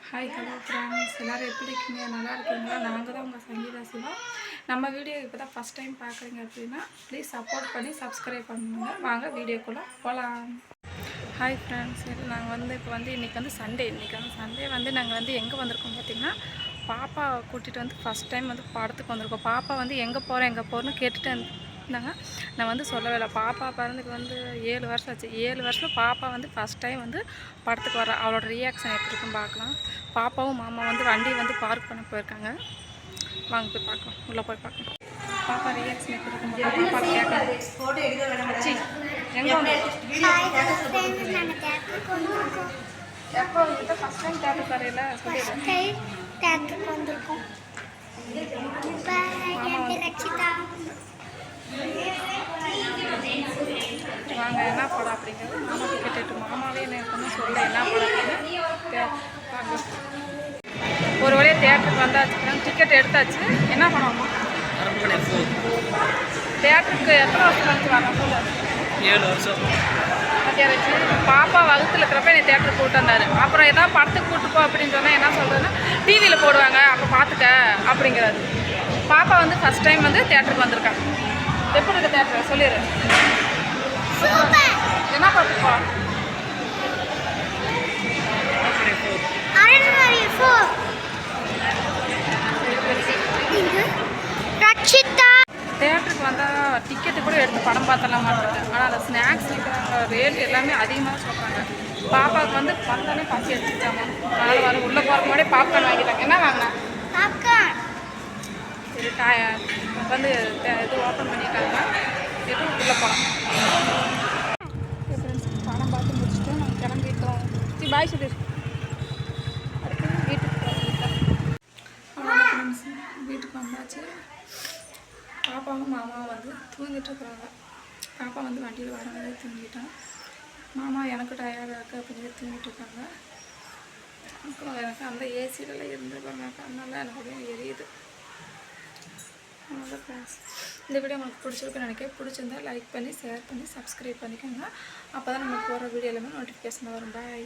Hi hello friends, எல்லோரும் எப்படி இருக்கீங்க? நல்லா இருக்கீங்களா? நாங்கள் தான் உங்கள் சங்கீதா சிவா. நம்ம வீடியோ இப்போ தான் ஃபஸ்ட் டைம் பார்க்குறீங்க அப்படின்னா ப்ளீஸ் சப்போர்ட் பண்ணி சப்ஸ்கிரைப் பண்ணுங்க. வாங்க வீடியோக்குள்ளே போகலாம். ஹாய் ஃப்ரெண்ட்ஸ், நாங்கள் இப்போ இன்றைக்கி சண்டே. நாங்கள் எங்கே வந்திருக்கோம் பார்த்திங்கன்னா, பாப்பா கூட்டிகிட்டு ஃபஸ்ட் டைம் படத்துக்கு வந்திருக்கோம். பாப்பா எங்கே போகிறேன்னு கேட்டுட்டு இருந்தாங்க. நான் சொல்லவே இல்லை. பாப்பா பிறந்துக்கு 7 வருஷம் ஆச்சு. 7 வருஷம் பாப்பா ஃபஸ்ட் டைம் படத்துக்கு வர அவளோட ரியாக்ஷன் எப்படி இருக்குன்னு பார்க்கலாம். பாப்பாவும் மாமா வண்டி பார்க் பண்ண போயிருக்காங்க. வாங்க போய் பார்க்கலாம். உள்ளே போய் பார்க்கலாம். பாப்பா ரியாக்ஷன் எப்படி இருக்கும்? பாப்பா கேட்கலாம். எப்போ ஃபஸ்ட் டைம் தேட்டருக்கு வரையில சொல்லிடுறேன். வாங்க என்ன படம் அப்படிங்கிறது மாமாவுக்கு கேட்டுட்டு மாமாவே என்ன சொல்ல என்ன படம் அப்படின்னு ஒரு வழியாக தேட்டருக்கு வந்தாச்சு. டிக்கெட் எடுத்தாச்சு. என்ன பண்ணுவோம்மா? தேட்டருக்கு எத்தனை வருஷம் கழிச்சு வரணும்? 7 வருஷம். மத்தியாச்சு. பாப்பா வகுத்தில் இருக்கிறப்ப என்னை தேட்டருக்கு கூப்பிட்டு வந்தார். அப்புறம் எதாவது படத்துக்கு கூப்பிட்டு போ அப்படின்னு சொன்னால் என்ன சொல்கிறதுன்னா, டிவியில் போடுவாங்க அப்போ பார்த்துக்க அப்படிங்கிறாரு. பாப்பா ஃபஸ்ட் டைம் தேட்டருக்கு வந்திருக்காங்க. எப்படி இருக்க தேட்டர் சொல்லிடு. என்ன பார்த்துப்பா? தேட்டருக்கு வந்தால் டிக்கெட்டு கூட எடுத்து படம் பார்த்தலாம் மாட்டேன். ஆனால் அந்த ஸ்நாக்ஸ் விற்கிறாங்க ரேட் எல்லாமே அதிகமாக சொல்கிறாங்க. பாப்பாவுக்கு வந்தாலே பசி எடுத்துக்கிட்டாங்க. அதனால் உள்ளே போகிறதுக்கு முன்னாடி பாப்கார்ன் வாங்கிட்டாங்க. என்ன வாங்கினேன்? சரி இது ஓப்பன் பண்ணிட்டாங்க. எதுவும் உள்ளே போகலாம். படம் பார்த்து முடிச்சுட்டு நாங்கள் கிளம்பிட்டோம். சரி பாய் சுதீஷ். அடுத்து வீட்டுக்கு போகிறோம். வீட்டுக்கு வந்தாச்சு. பாப்பாவும் மாமாவும் தூங்கிட்டு இருக்கிறாங்க. பாப்பா வண்டியில் வரவே தூங்கிட்டான். மாமா எனக்கு டயர்டாக இருக்குது அப்படின்னு தூங்கிட்டு இருக்காங்க. அப்புறம் எனக்கு அந்த ஏசிலெலாம் இருந்துருப்பாங்க. அதனால எனக்கு எரியுது. அவ்வளோதான் ஃப்ரெண்ட்ஸ். இந்த வீடியோ உங்களுக்கு பிடிச்சிருக்குன்னு நினைக்கிறேன். பிடிச்சிருந்தா லைக் பண்ணி ஷேர் பண்ணி சப்ஸ்கிரைப் பண்ணிக்கோங்க. அப்போ தான் நம்ம போகிற வீடியோ எல்லாமே நோட்டிஃபிகேஷன் வரும். பாய்.